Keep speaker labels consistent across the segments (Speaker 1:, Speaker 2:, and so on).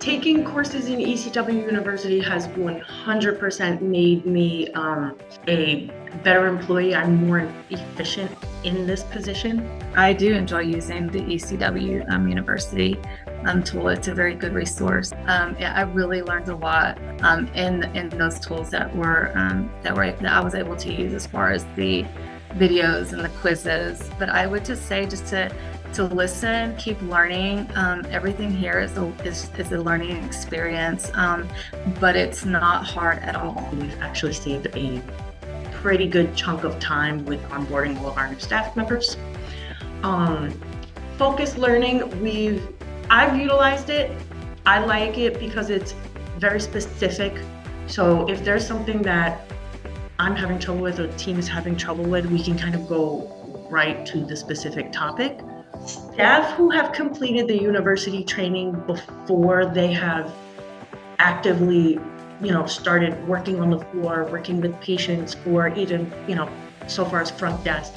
Speaker 1: Taking courses in eCW University has 100% made me a better employee. I'm more efficient in this position.
Speaker 2: I do enjoy using the eCW University tool. It's a very good resource. Yeah, I really learned a lot in those tools that I was able to use as far as the videos and the quizzes. But I would just say to listen, keep learning. Everything here is a learning experience, but it's not hard at all.
Speaker 1: We've actually saved a pretty good chunk of time with onboarding all of our new staff members. Focused learning, I've utilized it. I like it because it's very specific. So if there's something that I'm having trouble with or the team is having trouble with, we can kind of go right to the specific topic. Staff who have completed the university training before they have actively, started working on the floor, working with patients, or even, so far as front desk,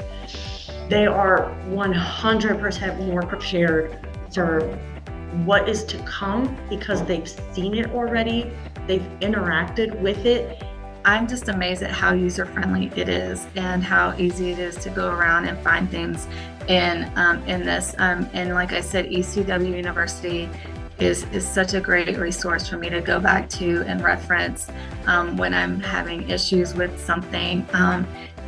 Speaker 1: they are 100% more prepared for what is to come because they've seen it already, they've interacted with it.
Speaker 2: I'm just amazed at how user-friendly it is and how easy it is to go around and find things in this. And like I said, eCW University is such a great resource for me to go back to and reference when I'm having issues with something.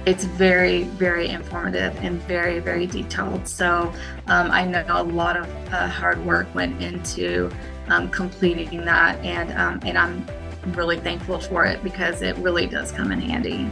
Speaker 2: It's very, very informative and very, very detailed. So I know a lot of hard work went into completing that, and I'm really thankful for it because it really does come in handy.